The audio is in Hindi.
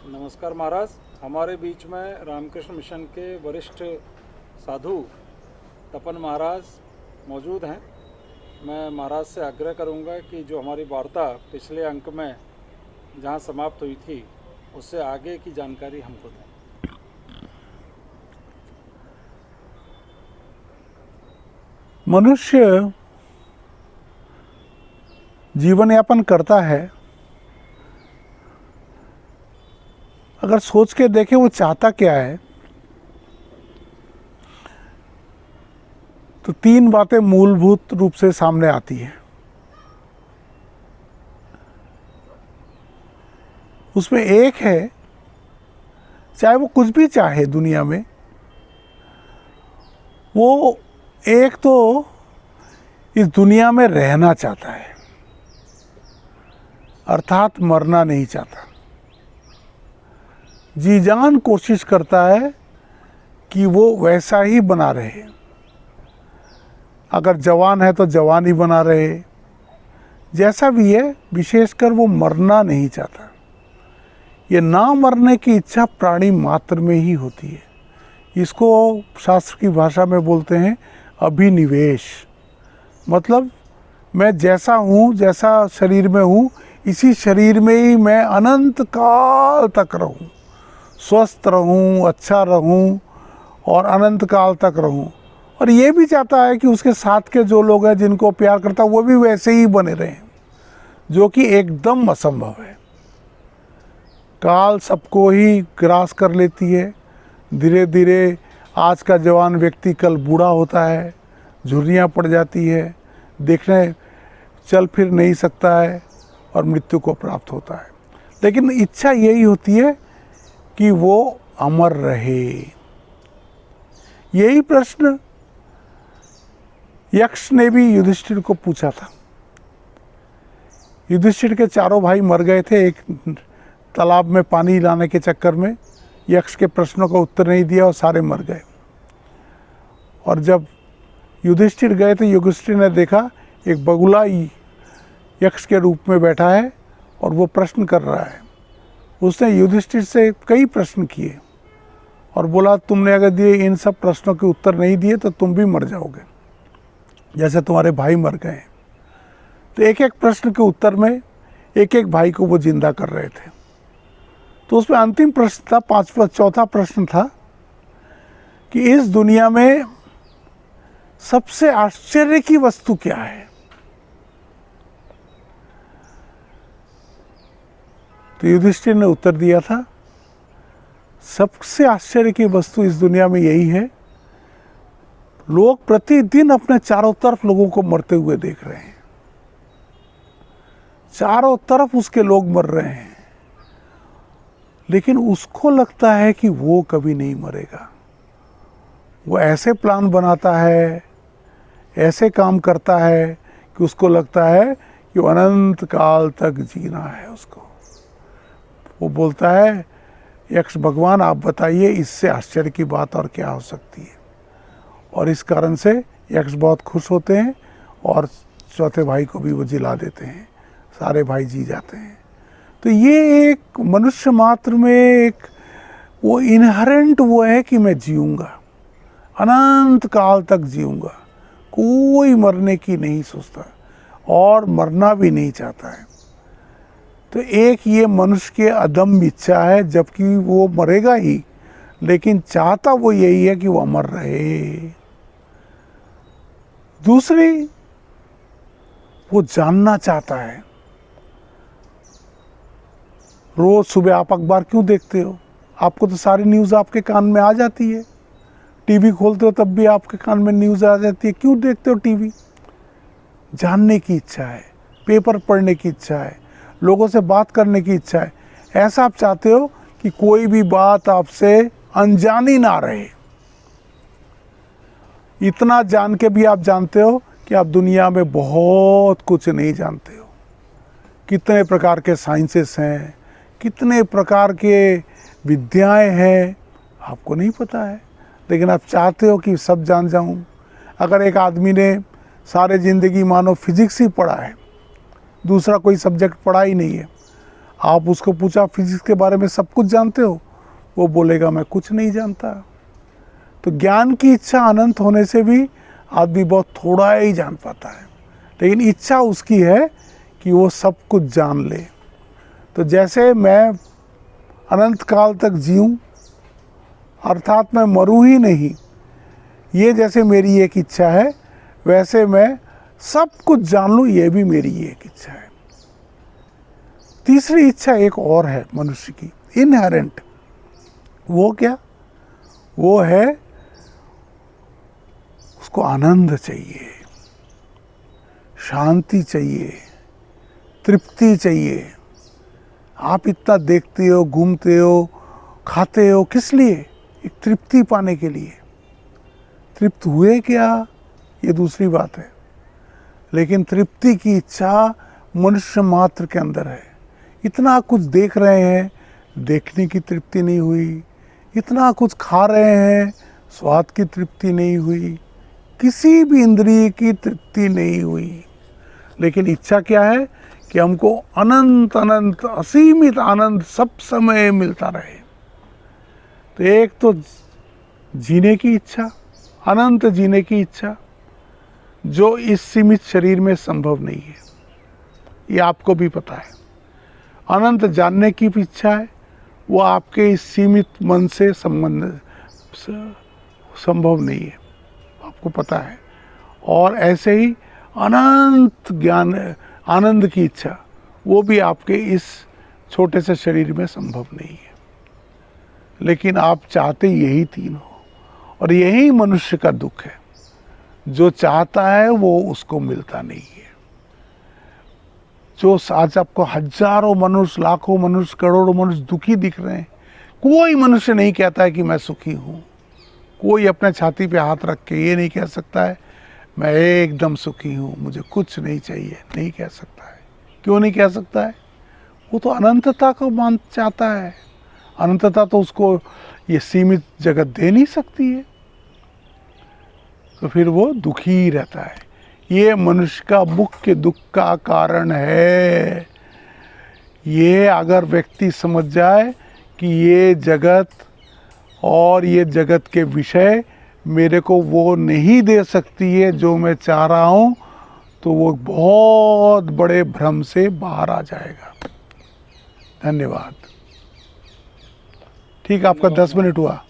नमस्कार महाराज। हमारे बीच में रामकृष्ण मिशन के वरिष्ठ साधु तपन महाराज मौजूद हैं। मैं महाराज से आग्रह करूंगा कि जो हमारी वार्ता पिछले अंक में जहां समाप्त हुई थी उससे आगे की जानकारी हमको दें। मनुष्य जीवन यापन करता है, अगर सोच के देखें वो चाहता क्या है, तो तीन बातें मूलभूत रूप से सामने आती है। उसमें एक है, चाहे वो कुछ भी चाहे दुनिया में, वो एक तो इस दुनिया में रहना चाहता है, अर्थात मरना नहीं चाहता। जी जान कोशिश करता है कि वो वैसा ही बना रहे। अगर जवान है तो जवान ही बना रहे, जैसा भी है। विशेषकर वो मरना नहीं चाहता। ये ना मरने की इच्छा प्राणी मात्र में ही होती है। इसको शास्त्र की भाषा में बोलते हैं अभिनिवेश। मतलब मैं जैसा हूँ, जैसा शरीर में हूँ, इसी शरीर में ही मैं अनंत काल तक रहूँ, स्वस्थ रहूं, अच्छा रहूं और अनंत काल तक रहूं। और ये भी चाहता है कि उसके साथ के जो लोग हैं, जिनको प्यार करता है, वो भी वैसे ही बने रहें, जो कि एकदम असंभव है। काल सबको ही ग्रास कर लेती है। धीरे धीरे आज का जवान व्यक्ति कल बूढ़ा होता है, झुर्रियाँ पड़ जाती है, देखने चल फिर नहीं सकता है और मृत्यु को प्राप्त होता है। लेकिन इच्छा यही होती है कि वो अमर रहे। यही प्रश्न यक्ष ने भी युधिष्ठिर को पूछा था। युधिष्ठिर के चारों भाई मर गए थे एक तालाब में पानी लाने के चक्कर में। यक्ष के प्रश्नों का उत्तर नहीं दिया और सारे मर गए। और जब युधिष्ठिर गए तो युधिष्ठिर ने देखा एक बगुला यक्ष के रूप में बैठा है और वो प्रश्न कर रहा है। उसने युधिष्ठिर से कई प्रश्न किए और बोला, तुमने अगर इन सब प्रश्नों के उत्तर नहीं दिए तो तुम भी मर जाओगे, जैसे तुम्हारे भाई मर गए। तो एक एक प्रश्न के उत्तर में एक एक भाई को वो जिंदा कर रहे थे। तो उसमें अंतिम प्रश्न था, चौथा प्रश्न था कि इस दुनिया में सबसे आश्चर्य की वस्तु क्या है। तो युधिष्ठिर ने उत्तर दिया था, सबसे आश्चर्य की वस्तु इस दुनिया में यही है, लोग प्रतिदिन अपने चारों तरफ लोगों को मरते हुए देख रहे हैं। चारों तरफ उसके लोग मर रहे हैं, लेकिन उसको लगता है कि वो कभी नहीं मरेगा। वो ऐसे प्लान बनाता है, ऐसे काम करता है कि उसको लगता है कि वो अनंत काल तक जीना है उसको। वो बोलता है, यक्ष भगवान आप बताइए इससे आश्चर्य की बात और क्या हो सकती है। और इस कारण से यक्ष बहुत खुश होते हैं और चौथे भाई को भी वो जिला देते हैं, सारे भाई जी जाते हैं। तो ये एक मनुष्य मात्र में एक वो इनहेरेंट वो है कि मैं जीऊँगा, अनंत काल तक जीऊँगा। कोई मरने की नहीं सोचता और मरना भी नहीं चाहता है। तो एक ये मनुष्य की अदम्य इच्छा है, जबकि वो मरेगा ही, लेकिन चाहता वो यही है कि वो अमर रहे। दूसरी, वो जानना चाहता है। रोज सुबह आप अखबार क्यों देखते हो? आपको तो सारी न्यूज़ आपके कान में आ जाती है। टीवी खोलते हो तब भी आपके कान में न्यूज़ आ जाती है। क्यों देखते हो टीवी? जानने की इच्छा है, पेपर पढ़ने की इच्छा है, लोगों से बात करने की इच्छा है। ऐसा आप चाहते हो कि कोई भी बात आपसे अनजानी ना रहे। इतना जान के भी आप जानते हो कि आप दुनिया में बहुत कुछ नहीं जानते हो। कितने प्रकार के साइंसेस हैं, कितने प्रकार के विद्याएं हैं, आपको नहीं पता है, लेकिन आप चाहते हो कि सब जान जाऊं। अगर एक आदमी ने सारे ज़िंदगी मानो फिजिक्स ही पढ़ा है, दूसरा कोई सब्जेक्ट पढ़ा ही नहीं है, आप उसको पूछा फिजिक्स के बारे में सब कुछ जानते हो, वो बोलेगा मैं कुछ नहीं जानता। तो ज्ञान की इच्छा अनंत होने से भी आदमी बहुत थोड़ा ही जान पाता है, लेकिन इच्छा उसकी है कि वो सब कुछ जान ले। तो जैसे मैं अनंत काल तक जीऊँ, अर्थात मैं मरूँ ही नहीं, ये जैसे मेरी एक इच्छा है, वैसे मैं सब कुछ जान लूँ, ये भी मेरी एक इच्छा है। तीसरी इच्छा एक और है मनुष्य की, इनहेरेंट। वो क्या? वो है उसको आनंद चाहिए, शांति चाहिए, तृप्ति चाहिए। आप इतना देखते हो, घूमते हो, खाते हो, किस लिए? एक तृप्ति पाने के लिए। तृप्त हुए क्या, ये दूसरी बात है, लेकिन तृप्ति की इच्छा मनुष्य मात्र के अंदर है। इतना कुछ देख रहे हैं, देखने की तृप्ति नहीं हुई। इतना कुछ खा रहे हैं, स्वाद की तृप्ति नहीं हुई, किसी भी इंद्रिय की तृप्ति नहीं हुई। लेकिन इच्छा क्या है कि हमको अनंत अनंत असीमित आनंद सब समय मिलता रहे। तो एक तो जीने की इच्छा, अनंत जीने की इच्छा, जो इस सीमित शरीर में संभव नहीं है, ये आपको भी पता है। अनंत जानने की भी इच्छा है, वो आपके इस सीमित मन से संभव नहीं है, आपको पता है। और ऐसे ही अनंत ज्ञान, आनंद की इच्छा, वो भी आपके इस छोटे से शरीर में संभव नहीं है। लेकिन आप चाहते यही तीन हो, और यही मनुष्य का दुख है। जो चाहता है वो उसको मिलता नहीं है। जो आज आपको हजारों मनुष्य, लाखों मनुष्य, करोड़ों मनुष्य दुखी दिख रहे हैं, कोई मनुष्य नहीं कहता है कि मैं सुखी हूँ। कोई अपने छाती पे हाथ रख के ये नहीं कह सकता है मैं एकदम सुखी हूँ, मुझे कुछ नहीं चाहिए, नहीं कह सकता है। क्यों नहीं कह सकता है? वो तो अनंतता को मान चाहता है। अनंतता तो उसको ये सीमित जगत दे नहीं सकती है, तो फिर वो दुखी ही रहता है। ये मनुष्य का मुख्य दुख का कारण है। ये अगर व्यक्ति समझ जाए कि ये जगत और ये जगत के विषय मेरे को वो नहीं दे सकती है जो मैं चाह रहा हूँ, तो वो बहुत बड़े भ्रम से बाहर आ जाएगा। धन्यवाद। ठीक, आपका 10 मिनट हुआ।